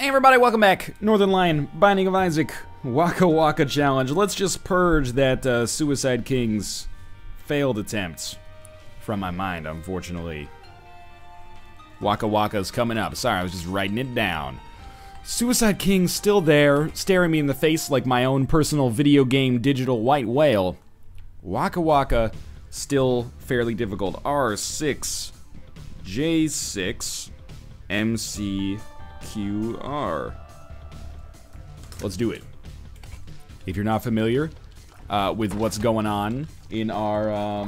everybody, welcome back. Northern Lion, Binding of Isaac, Waka Waka challenge. Let's just purge that Suicide King's failed attempts from my mind, unfortunately. Waka Waka's coming up. Sorry, I was just writing it down. Suicide King's still there, staring me in the face like my own personal video game digital white whale. Waka Waka, still fairly difficult. R6, J6, MCQR. Let's do it. If you're not familiar with what's going on in our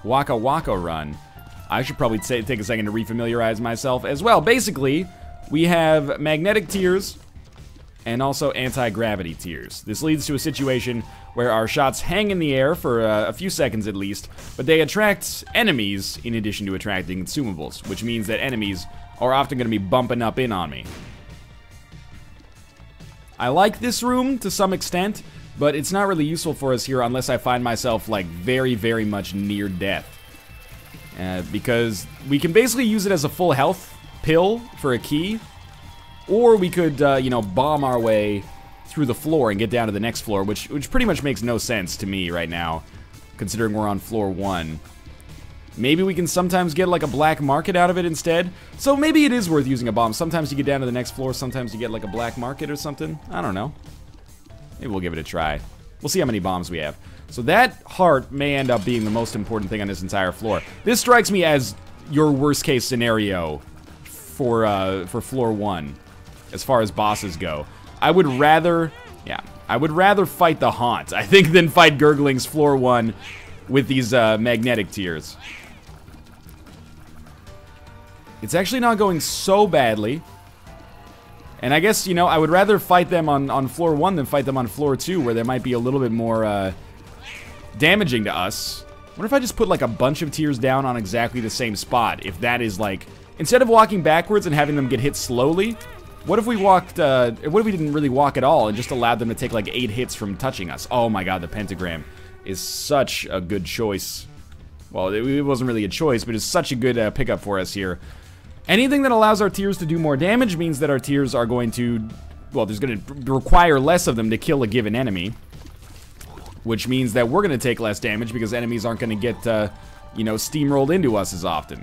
Waka Waka run, I should probably take a second to refamiliarize myself as well. Basically, we have magnetic tiers and also anti-gravity tiers. This leads to a situation where our shots hang in the air for a few seconds at least, but they attract enemies in addition to attracting consumables, which means that enemies are often going to be bumping up in on me. I like this room to some extent, but it's not really useful for us here unless I find myself like very, very much near death. Because we can basically use it as a full health pill for a key, or we could, you know, bomb our way through the floor and get down to the next floor, which pretty much makes no sense to me right now, considering we're on floor 1. Maybe we can sometimes get like a black market out of it instead. So maybe it is worth using a bomb. Sometimes you get down to the next floor, sometimes you get like a black market or something. I don't know. Maybe we'll give it a try. We'll see how many bombs we have. So that heart may end up being the most important thing on this entire floor. This strikes me as your worst case scenario for floor 1, as far as bosses go. I would rather fight the Haunt, I think, than fight Gurgling's floor 1 with these magnetic tiers. It's actually not going so badly. And I guess, you know, I would rather fight them on floor 1 than fight them on floor 2, where there might be a little bit more damaging to us. I wonder if I just put like a bunch of tiers down on exactly the same spot. If that is like, instead of walking backwards and having them get hit slowly, what if we walked, what if we didn't really walk at all and just allowed them to take like 8 hits from touching us? Oh my god, the pentagram is such a good choice. Well, it wasn't really a choice, but it's such a good pickup for us here. Anything that allows our tiers to do more damage means that our tiers are going to, well, there's going to require less of them to kill a given enemy, which means that we're going to take less damage because enemies aren't going to get, you know, steamrolled into us as often,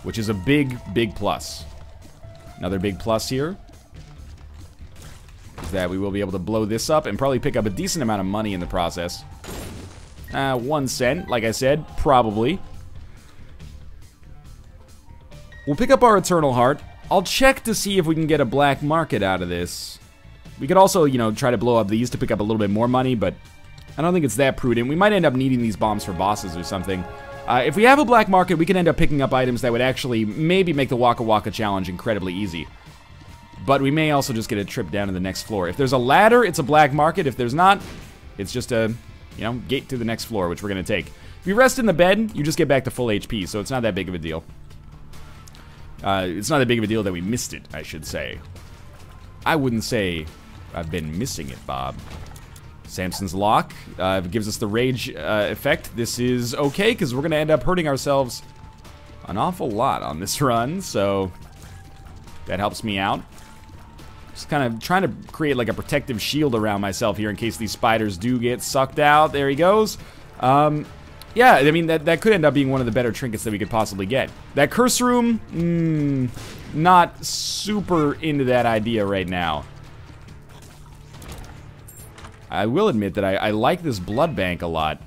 which is a big, big plus. Another big plus here is that we will be able to blow this up and probably pick up a decent amount of money in the process. 1 cent, like I said, probably. We'll pick up our Eternal Heart. I'll check to see if we can get a black market out of this. We could also, you know, try to blow up these to pick up a little bit more money, but I don't think it's that prudent. We might end up needing these bombs for bosses or something. If we have a black market, we can end up picking up items that would actually maybe make the Waka Waka challenge incredibly easy. But we may also just get a trip down to the next floor. If there's a ladder, it's a black market. If there's not, it's just a, you know, gate to the next floor, which we're going to take. If you rest in the bed, you just get back to full HP, so it's not that big of a deal. It's not that big of a deal that we missed it, I should say. I wouldn't say I've been missing it, Bob. Samson's Lock gives us the rage effect. This is okay, because we're going to end up hurting ourselves an awful lot on this run, so that helps me out. Just kind of trying to create like a protective shield around myself here in case these spiders do get sucked out. There he goes. Yeah, I mean, that could end up being one of the better trinkets that we could possibly get. That curse room, not super into that idea right now. I will admit that I like this blood bank a lot.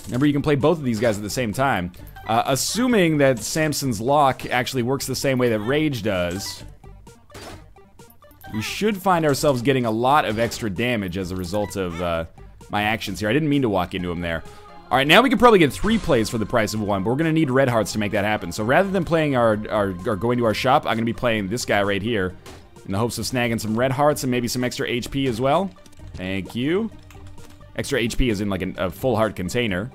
Remember, you can play both of these guys at the same time. Assuming that Samson's Lock actually works the same way that Rage does, we should find ourselves getting a lot of extra damage as a result of my actions here. I didn't mean to walk into him there. Alright, now we can probably get 3 plays for the price of 1, but we're going to need red hearts to make that happen. So rather than playing our going to our shop, I'm going to be playing this guy right here in the hopes of snagging some red hearts and maybe some extra HP as well. Thank you. Extra HP is in like a full heart container.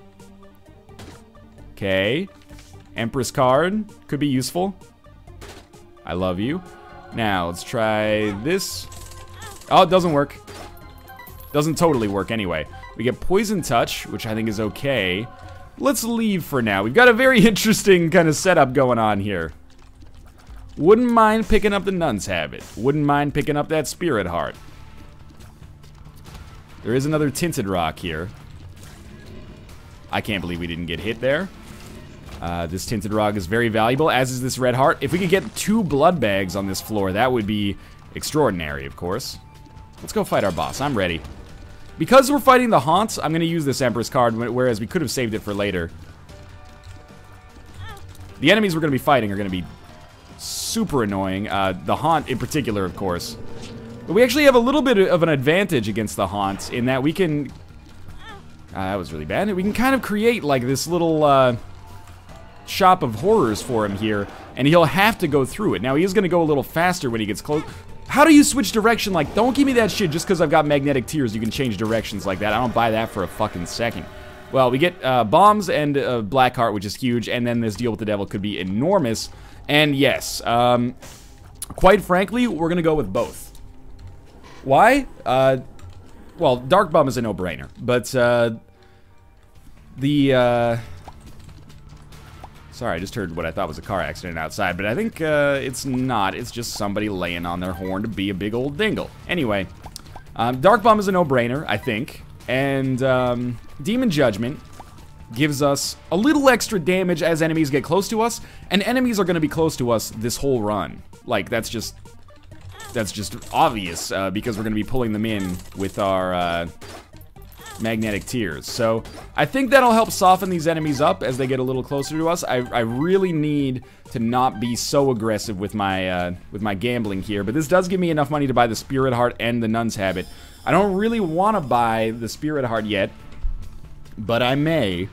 Okay. Empress card could be useful. I love you. Now, let's try this. Oh, it doesn't work. Doesn't totally work anyway. We get Poison Touch, which I think is okay. Let's leave for now. We've got a very interesting kind of setup going on here. Wouldn't mind picking up the Nun's Habit. Wouldn't mind picking up that Spirit Heart. There is another Tinted Rock here. I can't believe we didn't get hit there. This Tinted Rock is very valuable, as is this Red Heart. If we could get 2 blood bags on this floor, that would be extraordinary, of course. Let's go fight our boss. I'm ready. Because we're fighting the Haunts, I'm going to use this Empress card, whereas we could have saved it for later. The enemies we're going to be fighting are going to be super annoying. The Haunt in particular, of course. But we actually have a little bit of an advantage against the Haunts in that we can... that was really bad. We can kind of create like this little shop of horrors for him here, and he'll have to go through it. Now, he is going to go a little faster when he gets close. How do you switch direction? Like, don't give me that shit just because I've got magnetic tears. You can change directions like that. I don't buy that for a fucking second. Well, we get bombs and Blackheart, which is huge, and then this deal with the devil could be enormous. And yes, quite frankly, we're going to go with both. Why? Well, Dark Bomb is a no-brainer, but sorry, I just heard what I thought was a car accident outside, but I think it's not. It's just somebody laying on their horn to be a big old dingle. Anyway, Dark Bomb is a no-brainer, I think, and Demon Judgment gives us a little extra damage as enemies get close to us, and enemies are going to be close to us this whole run. Like, that's just obvious, because we're going to be pulling them in with our magnetic tears. So I think that'll help soften these enemies up as they get a little closer to us. I really need to not be so aggressive with my gambling here, but this does give me enough money to buy the Spirit Heart and the Nun's Habit. I don't really want to buy the Spirit Heart yet, but I may.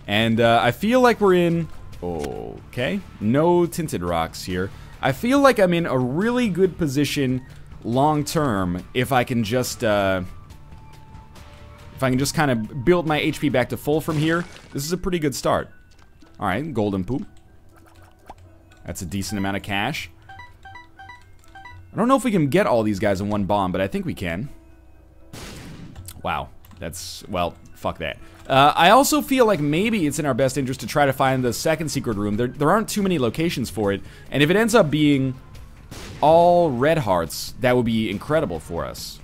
And I feel like we're in... Okay, no Tinted Rocks here. I feel like I'm in a really good position long-term if I can just kind of build my HP back to full from here. This is a pretty good start. Alright, Golden Poop. That's a decent amount of cash. I don't know if we can get all these guys in one bomb, but I think we can. Wow, that's... well, fuck that. I also feel like maybe it's in our best interest to try to find the second secret room. There aren't too many locations for it, and if it ends up being all red hearts, that would be incredible for us.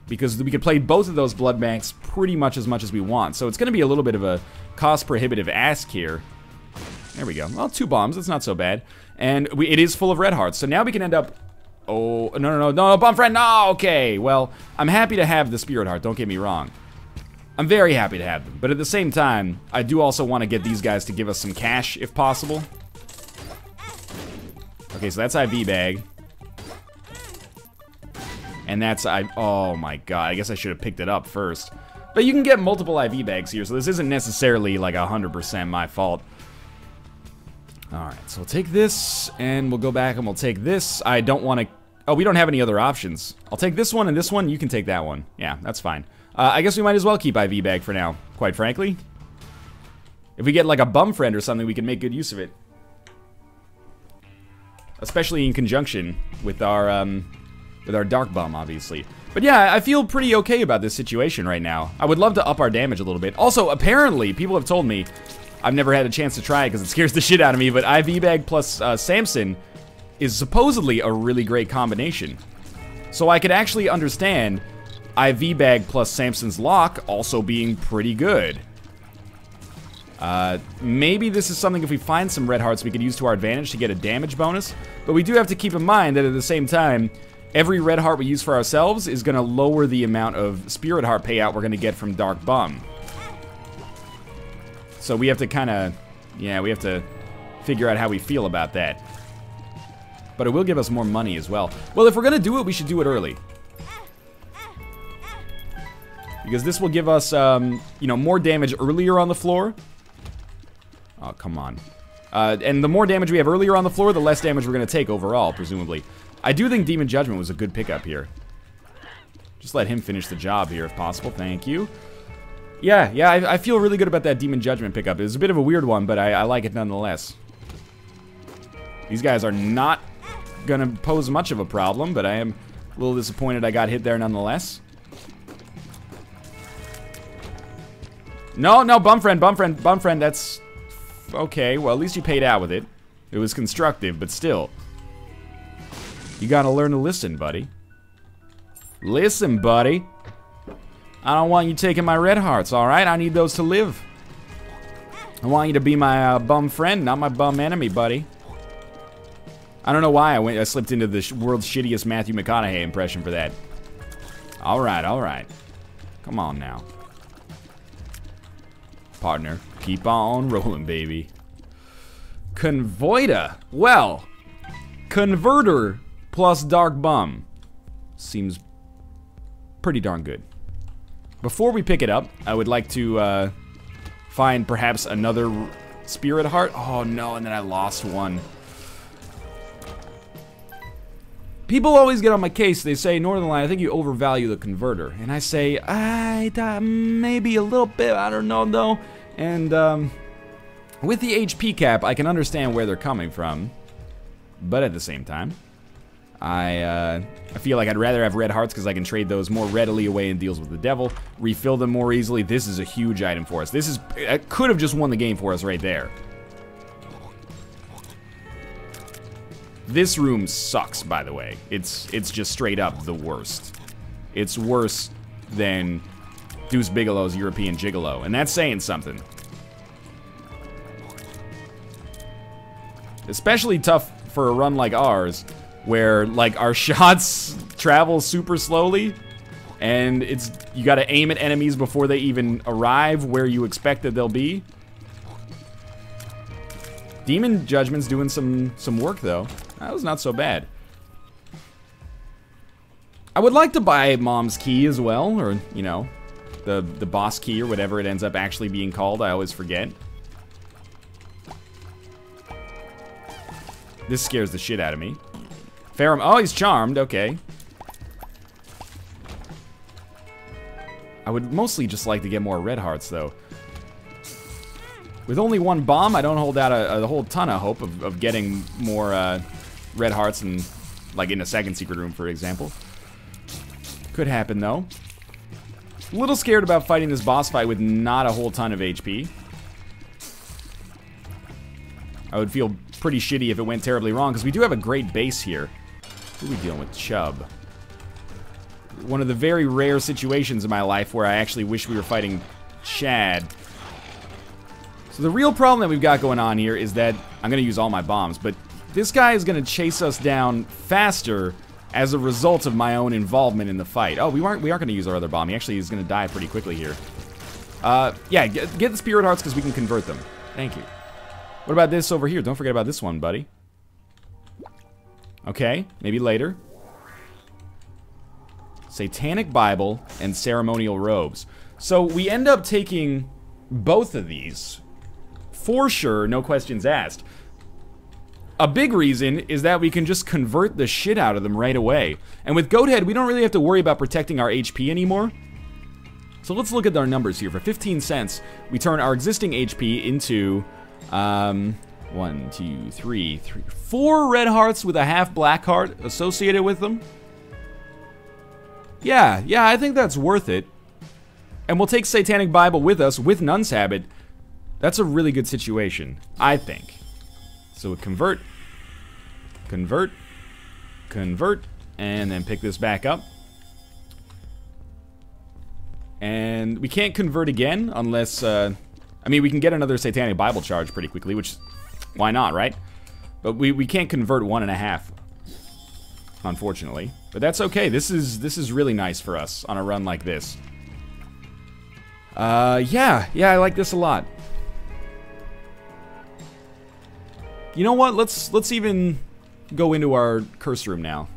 Because we could play both of those blood banks pretty much as we want. So it's going to be a little bit of a cost-prohibitive ask here. There we go. Well, 2 bombs. That's not so bad. And it is full of red hearts. So now we can end up... Oh, no, bomb friend, no! Okay, well, I'm happy to have the Spirit Heart, don't get me wrong. I'm very happy to have them. But at the same time, I do also want to get these guys to give us some cash, if possible. Okay, so that's IV bag. And that's oh my god, I guess I should have picked it up first. But you can get multiple IV bags here, so this isn't necessarily like 100% my fault. Alright, so we'll take this, and we'll go back and we'll take this. I don't want to... Oh, we don't have any other options. I'll take this one and this one, you can take that one. Yeah, that's fine. I guess we might as well keep IV bag for now, quite frankly. If we get like a bum friend or something, we can make good use of it. Especially in conjunction with our Dark Bomb, obviously. But yeah, I feel pretty okay about this situation right now. I would love to up our damage a little bit. Also, apparently, people have told me, I've never had a chance to try it because it scares the shit out of me, but IV bag plus Samson is supposedly a really great combination. So I could actually understand IV bag plus Samson's lock also being pretty good. Maybe this is something if we find some red hearts we could use to our advantage to get a damage bonus, but we do have to keep in mind that at the same time, every red heart we use for ourselves is going to lower the amount of Spirit Heart payout we're going to get from Dark Bum. So we have to kind of, yeah, we have to figure out how we feel about that. But it will give us more money as well. Well, if we're going to do it, we should do it early. Because this will give us, you know, more damage earlier on the floor. Oh, come on. And the more damage we have earlier on the floor, the less damage we're going to take overall, presumably. I do think Demon Judgment was a good pickup here. Just let him finish the job here if possible. Thank you. Yeah, I feel really good about that Demon Judgment pickup. It was a bit of a weird one, but I like it nonetheless. These guys are not going to pose much of a problem, but I am a little disappointed I got hit there nonetheless. No, bum friend, that's... Okay, well, at least you paid out with it. It was constructive, but still. You gotta learn to listen, buddy. Listen, buddy. I don't want you taking my red hearts, alright? I need those to live. I want you to be my bum friend, not my bum enemy, buddy. I don't know why I slipped into the world's shittiest Matthew McConaughey impression for that. Alright, alright. Come on now. Partner, keep on rolling, baby. Convoida. Well, Converter plus Dark Bum seems pretty darn good. Before we pick it up, I would like to find perhaps another Spirit Heart. Oh no, and then I lost one. People always get on my case. They say, Northernlight, I think you overvalue the Converter. And I say, maybe a little bit, I don't know though. And with the HP cap, I can understand where they're coming from. But at the same time, I feel like I'd rather have red hearts because I can trade those more readily away in deals with the devil, refill them more easily. This is a huge item for us. It could have just won the game for us right there. This room sucks, by the way. It's just straight up the worst. It's worse than Deuce Bigelow's European Gigolo, and that's saying something. Especially tough for a run like ours, where like our shots travel super slowly, and you gotta aim at enemies before they even arrive where you expect that they'll be. Demon Judgment's doing some work though. That was not so bad. I would like to buy Mom's Key as well, or you know, the boss key or whatever it ends up actually being called. I always forget. This scares the shit out of me. Oh, he's charmed, okay. I would mostly just like to get more red hearts, though. With only one bomb, I don't hold out a whole ton of hope of getting more red hearts, and like in a second secret room, for example. Could happen, though. A little scared about fighting this boss fight with not a whole ton of HP. I would feel pretty shitty if it went terribly wrong, because we do have a great base here. Who are we dealing with? Chubb. One of the very rare situations in my life where I actually wish we were fighting Chad. So the real problem that we've got going on here is that I'm going to use all my bombs, but this guy is going to chase us down faster as a result of my own involvement in the fight. Oh, we aren't going to use our other bomb. He actually is going to die pretty quickly here. Yeah, get the Spirit Hearts because we can convert them. Thank you. What about this over here? Don't forget about this one, buddy. Okay, maybe later. Satanic Bible and Ceremonial Robes. So we end up taking both of these. For sure, no questions asked. A big reason is that we can just convert the shit out of them right away. And with Goathead, we don't really have to worry about protecting our HP anymore. So let's look at our numbers here. For 15 cents, we turn our existing HP into... 1, 2, 3, 4 red hearts with a half black heart associated with them. Yeah, I think that's worth it. And we'll take Satanic Bible with us with Nun's Habit. That's a really good situation, I think. So convert, convert, convert, and then pick this back up. And we can't convert again unless, I mean, we can get another Satanic Bible charge pretty quickly, which, why not, right? But we can't convert 1.5, unfortunately. But that's okay. This is really nice for us on a run like this. Yeah, I like this a lot. You know what? Let's even go into our curse room now.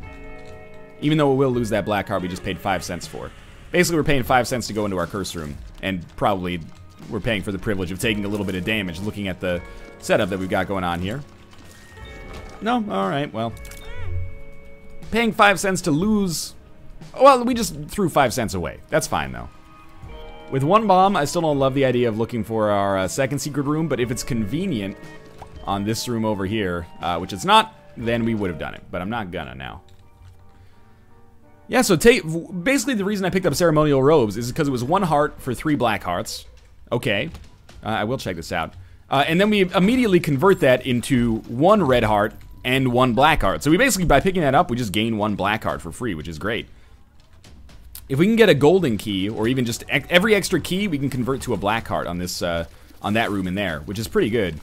Even though we will lose that black heart we just paid 5 cents for. Basically, we're paying 5 cents to go into our curse room, and probably we're paying for the privilege of taking a little bit of damage, looking at the setup that we've got going on here. No? Alright, well. Paying 5 cents to lose... Well, we just threw 5 cents away. That's fine, though. With one bomb, I still don't love the idea of looking for our second secret room, but if it's convenient on this room over here, which it's not, then we would have done it. But I'm not gonna now. Yeah, so basically the reason I picked up Ceremonial Robes is because it was 1 heart for 3 black hearts. Okay. I will check this out. And then we immediately convert that into 1 red heart and 1 black heart. So we basically, by picking that up, we just gain 1 black heart for free, which is great. If we can get a golden key, or even just every extra key, we can convert to a black heart on this, on that room in there, which is pretty good.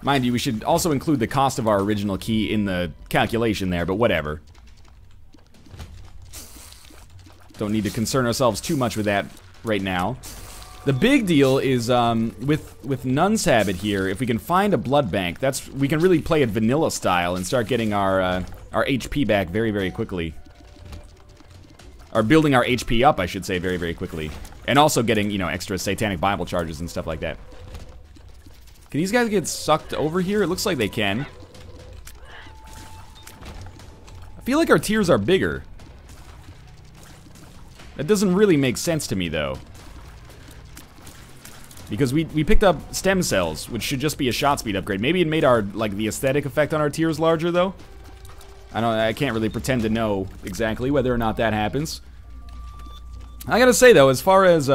Mind you, we should also include the cost of our original key in the calculation there, but whatever. Don't need to concern ourselves too much with that right now. The big deal is with Nun's Habit here, if we can find a blood bank, we can really play it vanilla style and start getting our HP back very, very quickly. Or building our HP up, I should say, very, very quickly. And also getting, you know, extra Satanic Bible charges and stuff like that. Can these guys get sucked over here? It looks like they can. I feel like our tiers are bigger. That doesn't really make sense to me, though. Because we picked up stem cells, which should just be a shot speed upgrade. Maybe it made our, like, the aesthetic effect on our tiers larger, though. I can't really pretend to know exactly whether or not that happens. I gotta say, though, as far as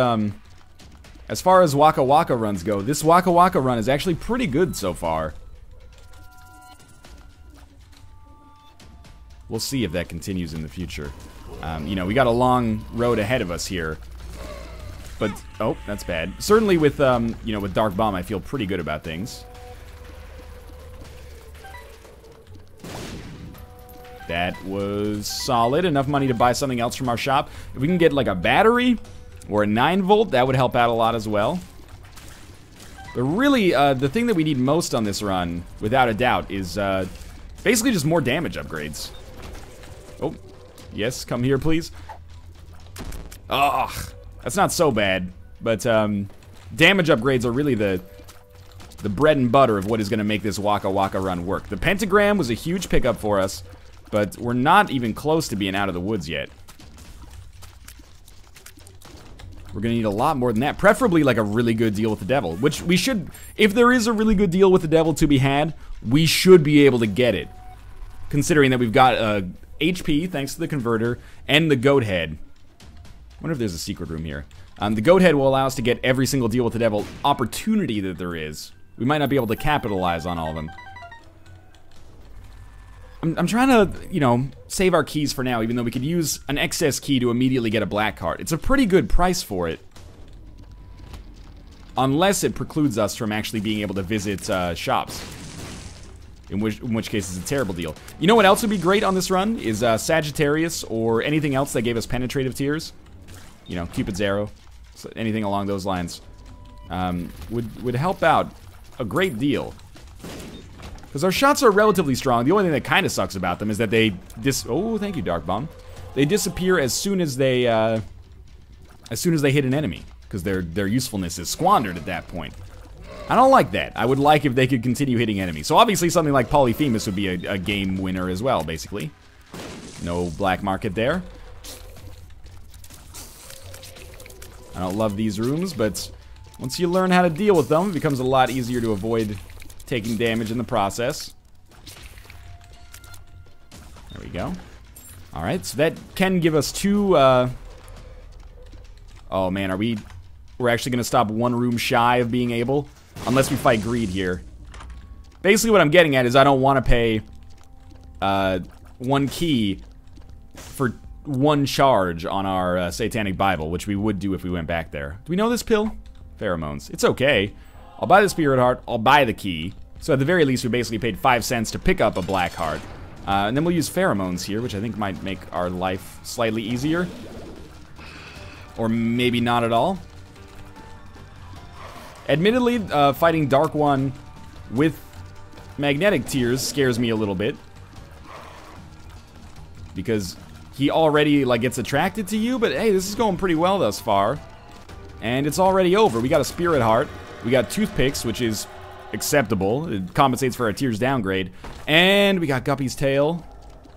Waka Waka runs go, this Waka Waka run is actually pretty good so far. We'll see if that continues in the future. You know, we got a long road ahead of us here. But, oh, that's bad. Certainly with, you know, with Dark Bomb, I feel pretty good about things. That was solid. Enough money to buy something else from our shop. If we can get, like, a battery or a 9-volt, that would help out a lot as well. But really, the thing that we need most on this run, without a doubt, is basically just more damage upgrades. Oh, yes, come here, please. Ugh, that's not so bad. But damage upgrades are really the bread and butter of what is going to make this Waka Waka run work. The Pentagram was a huge pickup for us, but we're not even close to being out of the woods yet. We're gonna need a lot more than that. Preferably like a really good deal with the devil, which we should, if there is a really good deal with the devil to be had, we should be able to get it. Considering that we've got HP, thanks to the converter, and the goat head. I wonder if there's a secret room here. The goat head will allow us to get every single deal with the devil opportunity that there is. We might not be able to capitalize on all of them. I'm trying to, you know, save our keys for now, even though we could use an excess key to immediately get a black heart. It's a pretty good price for it. Unless it precludes us from actually being able to visit shops. In which case it's a terrible deal. You know what else would be great on this run? Is Sagittarius or anything else that gave us penetrative tiers. You know, Cupid's arrow. So anything along those lines. Would help out a great deal. Because our shots are relatively strong. The only thing that kind of sucks about them is that they oh, thank you, Dark Bomb. They disappear as soon as they hit an enemy, because their usefulness is squandered at that point. I don't like that. I would like if they could continue hitting enemies. So obviously something like Polyphemus would be a game winner as well, basically. No black market there. I don't love these rooms, but once you learn how to deal with them, it becomes a lot easier to avoid taking damage in the process. There we go. Alright, so that can give us 2, oh man, we're actually gonna stop 1 room shy of being able, unless we fight greed here. Basically what I'm getting at is I don't want to pay 1 key for 1 charge on our Satanic Bible, which we would do if we went back there. Do we know this pill? Pheromones. It's okay. I'll buy the Spirit Heart, I'll buy the key. So at the very least, we basically paid 5 cents to pick up a black heart. And then we'll use Pheromones here, which I think might make our life slightly easier. Or maybe not at all. Admittedly, fighting Dark One with magnetic tears scares me a little bit. Because he already, like, gets attracted to you, but hey, this is going pretty well thus far. And it's already over. We got a Spirit Heart. We got Toothpicks, which is acceptable. It compensates for our Tears downgrade. And we got Guppy's Tail.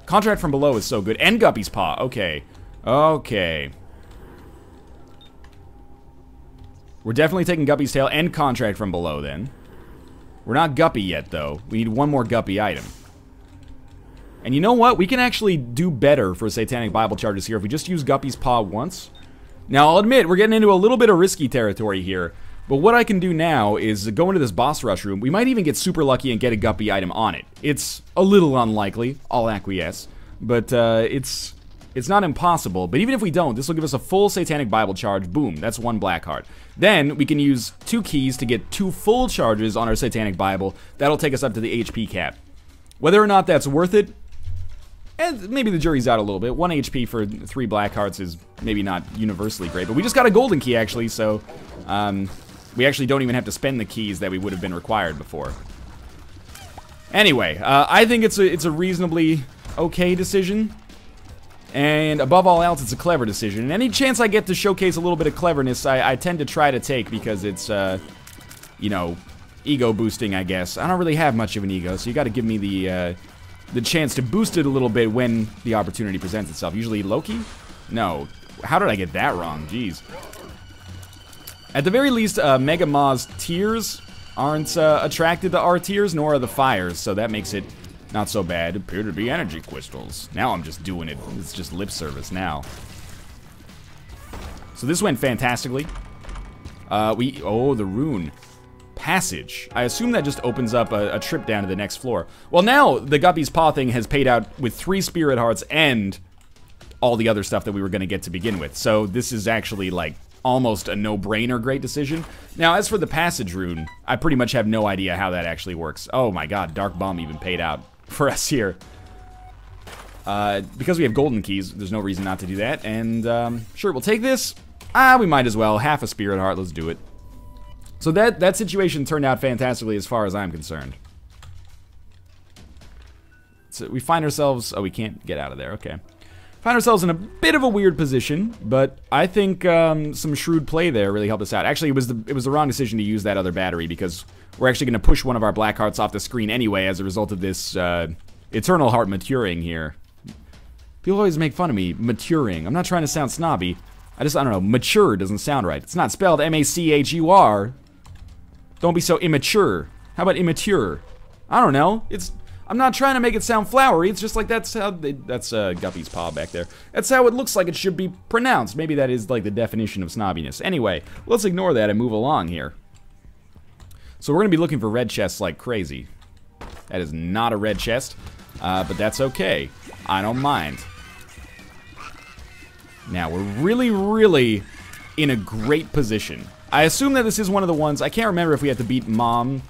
Contract from Below is so good. And Guppy's Paw. Okay. Okay. We're definitely taking Guppy's Tail and Contract from Below, then. We're not Guppy yet, though. We need 1 more Guppy item. And you know what? We can actually do better for Satanic Bible charges here if we just use Guppy's Paw once. Now, I'll admit, we're getting into a little bit of risky territory here. But what I can do now is go into this boss rush room. We might even get super lucky and get a guppy item on it. It's a little unlikely, I'll acquiesce, but it's not impossible. But even if we don't, this will give us a full Satanic Bible charge. Boom, that's 1 black heart. Then we can use 2 keys to get 2 full charges on our Satanic Bible. That'll take us up to the HP cap. Whether or not that's worth it, and maybe the jury's out a little bit. 1 HP for 3 black hearts is maybe not universally great, but we just got a golden key actually, so we actually don't even have to spend the keys that we would have been required before. Anyway, I think it's a reasonably okay decision. And above all else, it's a clever decision. And any chance I get to showcase a little bit of cleverness, I tend to try to take because it's, you know, ego boosting, I guess. I don't really have much of an ego, so you got to give me the chance to boost it a little bit when the opportunity presents itself. Usually Loki? No. How did I get that wrong? Jeez. At the very least, Mega Ma's tears aren't attracted to our tears, nor are the fires, so that makes it not so bad. Appear to be energy crystals. Now I'm just doing it. It's just lip service now. So this went fantastically. Oh, the rune. Passage. I assume that just opens up a trip down to the next floor. Well, now the Guppy's Paw thing has paid out with 3 spirit hearts and all the other stuff that we were going to get to begin with. So this is actually like almost a no-brainer great decision. Now, as for the passage rune, I pretty much have no idea how that actually works. Oh my god, Dark Bomb even paid out for us here. Because we have golden keys, there's no reason not to do that. And sure, we'll take this. We might as well. Half a spirit heart, let's do it. So that situation turned out fantastically as far as I'm concerned. So we find ourselves... Oh, we can't get out of there, okay. Find ourselves in a bit of a weird position, but I think some shrewd play there really helped us out. Actually, it was the wrong decision to use that other battery because we're actually going to push one of our black hearts off the screen anyway as a result of this eternal heart maturing here. People always make fun of me, maturing. I'm not trying to sound snobby. I don't know, mature doesn't sound right. It's not spelled M-A-C-H-U-R. Don't be so immature. How about immature? I don't know. I'm not trying to make it sound flowery. It's just like that's Guppy's Paw back there. That's how it looks like it should be pronounced. Maybe that is like the definition of snobbiness. Anyway, let's ignore that and move along here. So we're gonna be looking for red chests like crazy. That is not a red chest, but that's okay. I don't mind. Now we're really, really in a great position. I assume that this is one of the ones. I can't remember if we had to beat Mom.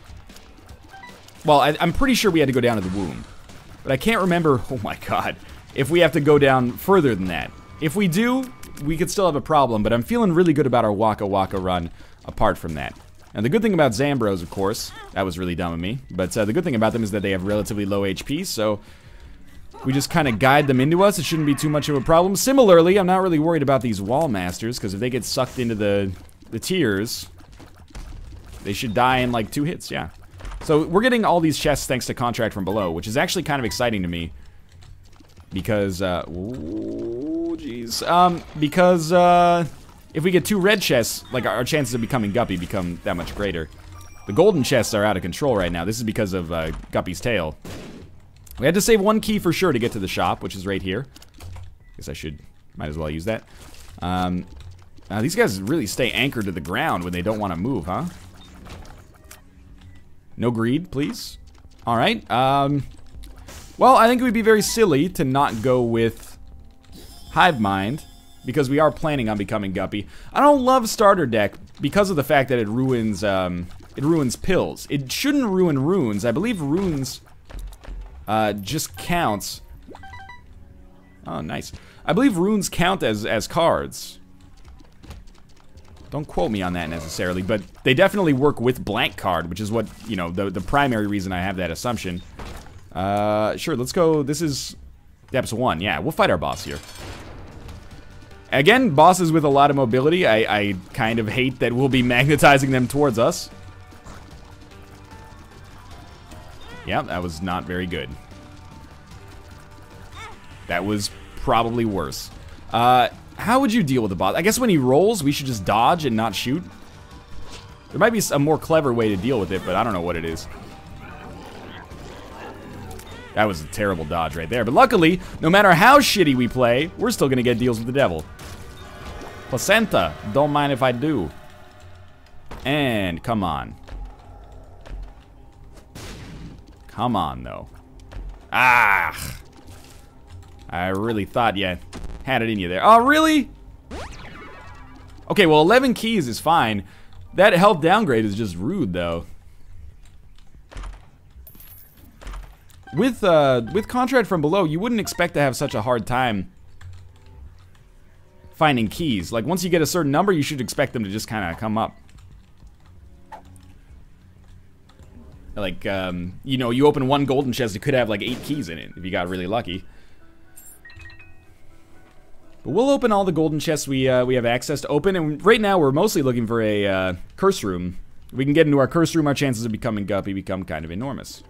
Well, I'm pretty sure we had to go down to the womb. But I can't remember, oh my god, if we have to go down further than that. If we do, we could still have a problem, but I'm feeling really good about our Waka Waka run apart from that. And the good thing about Zambros, of course, that was really dumb of me, but the good thing about them is that they have relatively low HP, so we just kind of guide them into us. It shouldn't be too much of a problem. Similarly, I'm not really worried about these Wall Masters, because if they get sucked into the tears, they should die in like 2 hits, yeah. So we're getting all these chests thanks to Contract from Below, which is actually kind of exciting to me. Because, oh, jeez. Because, if we get 2 red chests, like, our chances of becoming Guppy become that much greater. The golden chests are out of control right now. This is because of, Guppy's tail. We had to save 1 key for sure to get to the shop, which is right here. Guess I might as well use that. These guys really stay anchored to the ground when they don't want to move, huh? No greed, please. Alright, well, I think it would be very silly to not go with Hive Mind, because we are planning on becoming Guppy. I don't love Starter Deck because of the fact that it ruins pills. It shouldn't ruin runes. I believe runes just counts. Oh, nice. I believe runes count as cards. Don't quote me on that necessarily, but they definitely work with blank card, which is what, you know, the primary reason I have that assumption. Sure, let's go. This is Depths 1. Yeah, we'll fight our boss here. Again, bosses with a lot of mobility. I kind of hate that we'll be magnetizing them towards us. Yeah, that was not very good. That was probably worse. How would you deal with the boss? I guess when he rolls, we should just dodge and not shoot. There might be a more clever way to deal with it, but I don't know what it is. That was a terrible dodge right there. But luckily, no matter how shitty we play, we're still gonna get deals with the devil. Placenta, don't mind if I do. And come on. Come on, though. Ah! I really thought you had it in you there. Oh, really? Okay, well, 11 keys is fine. That health downgrade is just rude, though. With Contract from Below, you wouldn't expect to have such a hard time finding keys. Like, once you get a certain number, you should expect them to just kind of come up. Like, you know, you open one golden chest, it could have like 8 keys in it if you got really lucky. But we'll open all the golden chests we have access to open, and right now we're mostly looking for a curse room. If we can get into our curse room, our chances of becoming Guppy become kind of enormous.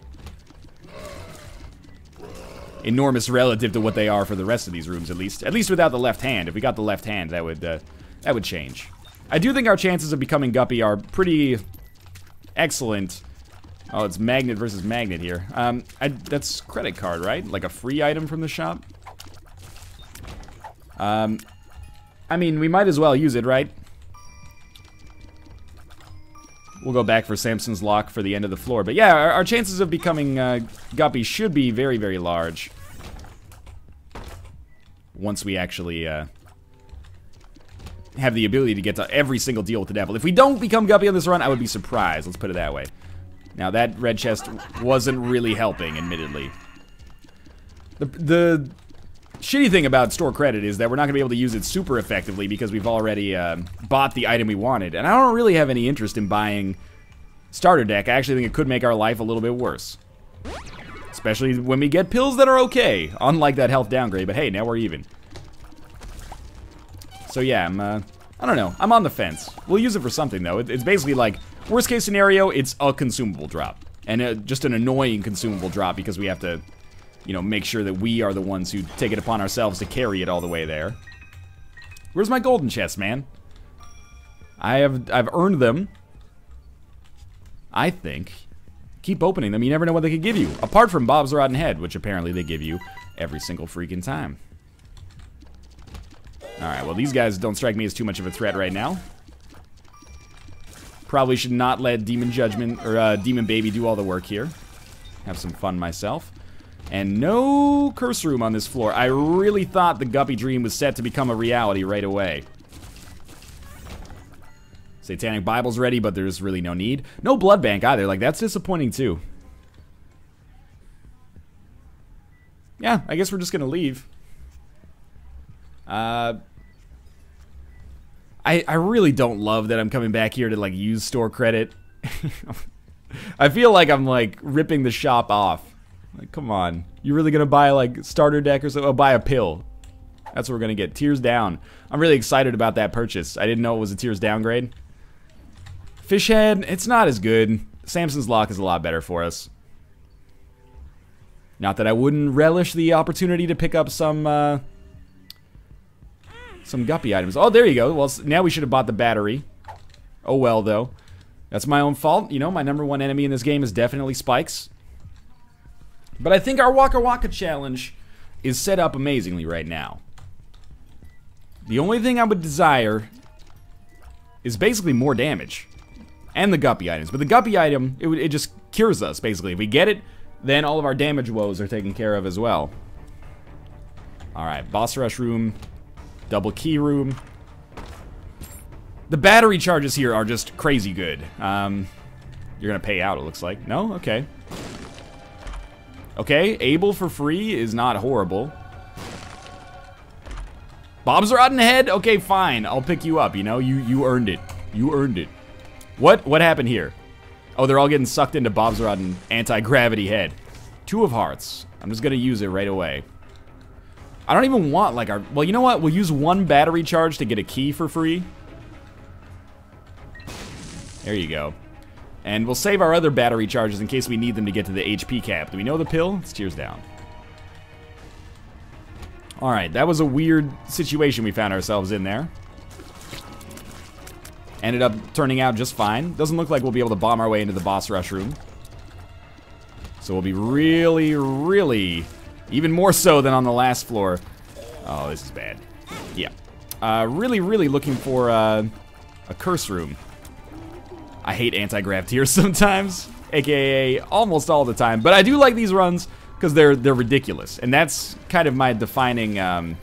Enormous relative to what they are for the rest of these rooms, at least. At least without the left hand. If we got the left hand, that would change. I do think our chances of becoming Guppy are pretty excellent. Oh, it's magnet versus magnet here. That's credit card, right? Like a free item from the shop? I mean, we might as well use it, right? We'll go back for Samson's Lock for the end of the floor. But yeah, our chances of becoming Guppy should be very, very large. Once we actually have the ability to get to every single deal with the devil. If we don't become Guppy on this run, I would be surprised. Let's put it that way. Now, that red chest wasn't really helping, admittedly. The shitty thing about store credit is that we're not going to be able to use it super effectively because we've already bought the item we wanted. And I don't really have any interest in buying starter deck. I actually think it could make our life a little bit worse. Especially when we get pills that are okay, unlike that health downgrade. But hey, now we're even. So yeah, I don't know. I'm on the fence. We'll use it for something, though. It's basically like, worst case scenario, it's a consumable drop. And just an annoying consumable drop because we have to, you know, make sure that we are the ones who take it upon ourselves to carry it all the way there. Where's my golden chest, man? I've earned them. I think. Keep opening them. You never know what they could give you. Apart from Bob's Rotten Head, which apparently they give you every single freaking time. Alright, well, these guys don't strike me as too much of a threat right now. Probably should not let Demon Judgment, or Demon Baby do all the work here. Have some fun myself. And no curse room on this floor. I really thought the Guppy dream was set to become a reality right away. Satanic Bible's ready, but there's really no need. No blood bank either. Like, that's disappointing too. Yeah, I guess we're just gonna leave. I really don't love that I'm coming back here to, like, use store credit. I feel like I'm, like, ripping the shop off. Like, come on. You really gonna buy, like, starter deck or something? Oh, buy a pill. That's what we're gonna get. Tears down. I'm really excited about that purchase. I didn't know it was a tears downgrade. Fish head, it's not as good. Samson's Lock is a lot better for us. Not that I wouldn't relish the opportunity to pick up some Guppy items. Oh, there you go. Well, now we should have bought the battery. Oh well, though. That's my own fault. You know, my #1 enemy in this game is definitely spikes. But I think our Waka Waka challenge is set up amazingly right now. The only thing I would desire is basically more damage. And the Guppy items. But the Guppy item, it just cures us, basically. If we get it, then all of our damage woes are taken care of as well. Alright, boss rush room. Double key room. The battery charges here are just crazy good. You're gonna pay out, it looks like. No? Okay. Okay, Able for free is not horrible. Bob's Rotten Head? Okay, fine. I'll pick you up, you know? You earned it. You earned it. What happened here? Oh, they're all getting sucked into Bob's Rotten anti-gravity head. 2 of hearts. I'm just gonna use it right away. I don't even want, like, our... Well, you know what? We'll use 1 battery charge to get a key for free. There you go. And we'll save our other battery charges in case we need them to get to the HP cap. Do we know the pill? It's tears down. Alright, that was a weird situation we found ourselves in there. Ended up turning out just fine. Doesn't look like we'll be able to bomb our way into the boss rush room. So we'll be really, really... Even more so than on the last floor. Oh, this is bad. Yeah. Really, really looking for a curse room. I hate anti-grav tiers sometimes, aka almost all the time. But I do like these runs because they're ridiculous, and that's kind of my defining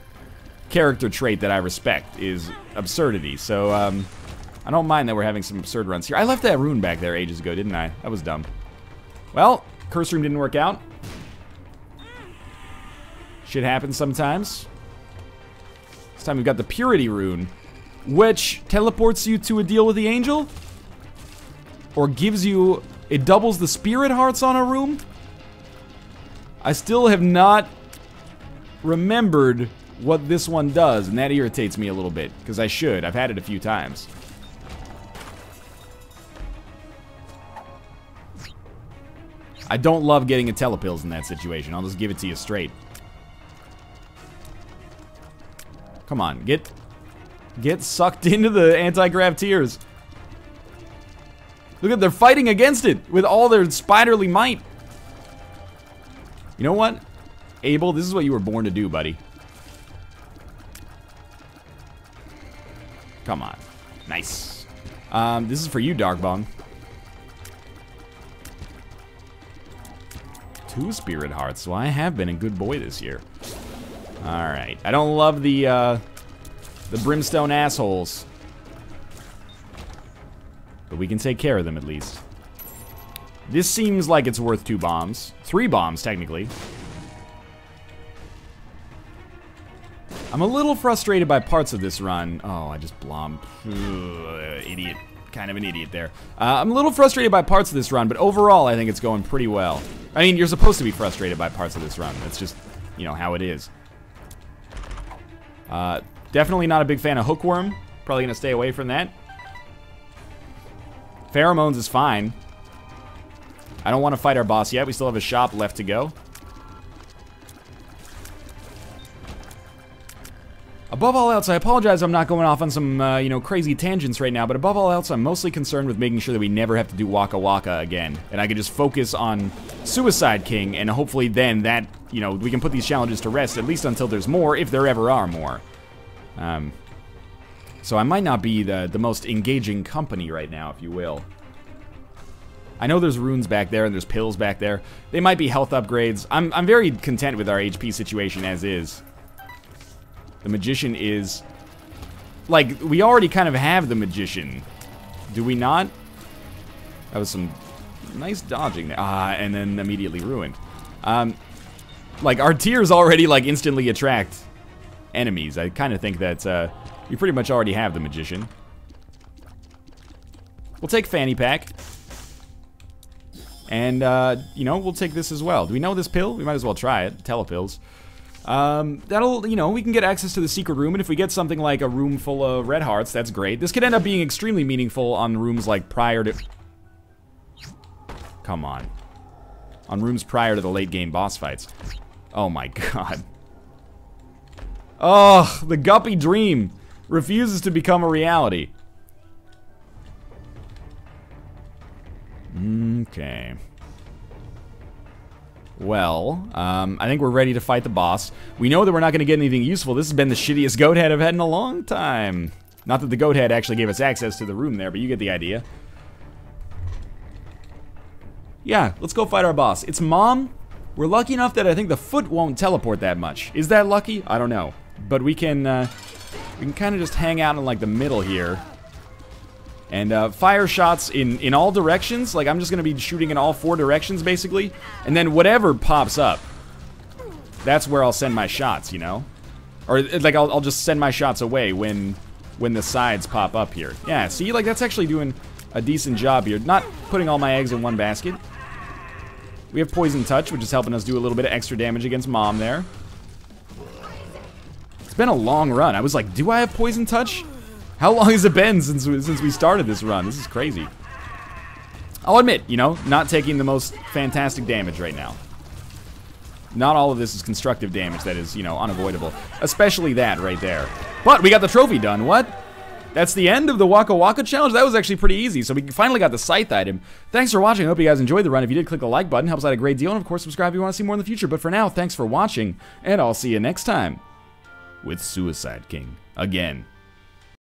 character trait that I respect is absurdity. So I don't mind that we're having some absurd runs here. I left that rune back there ages ago, didn't I? That was dumb. Well, curse room didn't work out. Shit happens sometimes. This time we've got the purity rune, which teleports you to a deal with the angel, or gives you, it doubles the spirit hearts on a room. I still have not remembered what this one does, and that irritates me a little bit, because I should. I've had it a few times. I don't love getting a telepills in that situation. I'll just give it to you straight. Come on, get sucked into the anti-grav tiers. Look at, they're fighting against it with all their spiderly might. You know what? Abel, this is what you were born to do, buddy. Come on. Nice. This is for you, Darkbong. 2 spirit hearts, so I have been a good boy this year. Alright. I don't love the brimstone assholes. But we can take care of them at least. This seems like it's worth 2 bombs. 3 bombs, technically. I'm a little frustrated by parts of this run. Oh, I just blommed. Idiot. Kind of an idiot there. I'm a little frustrated by parts of this run, but overall I think it's going pretty well. I mean, you're supposed to be frustrated by parts of this run. That's just, you know, how it is. Definitely not a big fan of Hookworm. Probably gonna stay away from that. Pheromones is fine. I don't want to fight our boss yet. We still have a shop left to go. Above all else, I apologize I'm not going off on some, you know, crazy tangents right now, but above all else, I'm mostly concerned with making sure that we never have to do Waka Waka again. And I can just focus on Suicide King, and hopefully then that, you know, we can put these challenges to rest, at least until there's more, if there ever are more. So I might not be the most engaging company right now, if you will. I know there's runes back there and there's pills back there. They might be health upgrades. I'm very content with our HP situation as is. The Magician is... Like, we already kind of have the Magician. Do we not? That was some nice dodging there. And then immediately ruined. Like, our tiers already, like, instantly attract enemies. I kind of think that we pretty much already have the Magician. We'll take Fanny Pack. And, you know, we'll take this as well. Do we know this pill? We might as well try it. Telepills. That'll, you know, we can get access to the secret room, and if we get something like a room full of red hearts, that's great. This could end up being extremely meaningful on rooms like prior to... Come on. On rooms prior to the late game boss fights. Oh my god. Oh, the Guppy dream refuses to become a reality. Okay. Well, I think we're ready to fight the boss. We know that we're not going to get anything useful. This has been the shittiest goat head I've had in a long time. Not that the goat head actually gave us access to the room there, but you get the idea. Yeah, let's go fight our boss. It's Mom. We're lucky enough that I think the foot won't teleport that much. Is that lucky? I don't know. But we can kind of just hang out in like the middle here. And fire shots in all directions. Like, I'm just going to be shooting in all 4 directions, basically. And then whatever pops up, that's where I'll send my shots, you know? Or, like, I'll just send my shots away when the sides pop up here. Yeah, see? Like, that's actually doing a decent job here. Not putting all my eggs in one basket. We have Poison Touch, which is helping us do a little bit of extra damage against Mom there. It's been a long run. I was like, do I have Poison Touch? How long has it been since we started this run? This is crazy. I'll admit, you know, not taking the most fantastic damage right now. Not all of this is constructive damage that is, you know, unavoidable. Especially that right there. But we got the trophy done. What? That's the end of the Waka Waka challenge? That was actually pretty easy. So we finally got the scythe item. Thanks for watching. I hope you guys enjoyed the run. If you did, click the like button. Helps out a great deal. And of course, subscribe if you want to see more in the future. But for now, thanks for watching. And I'll see you next time with Suicide King again.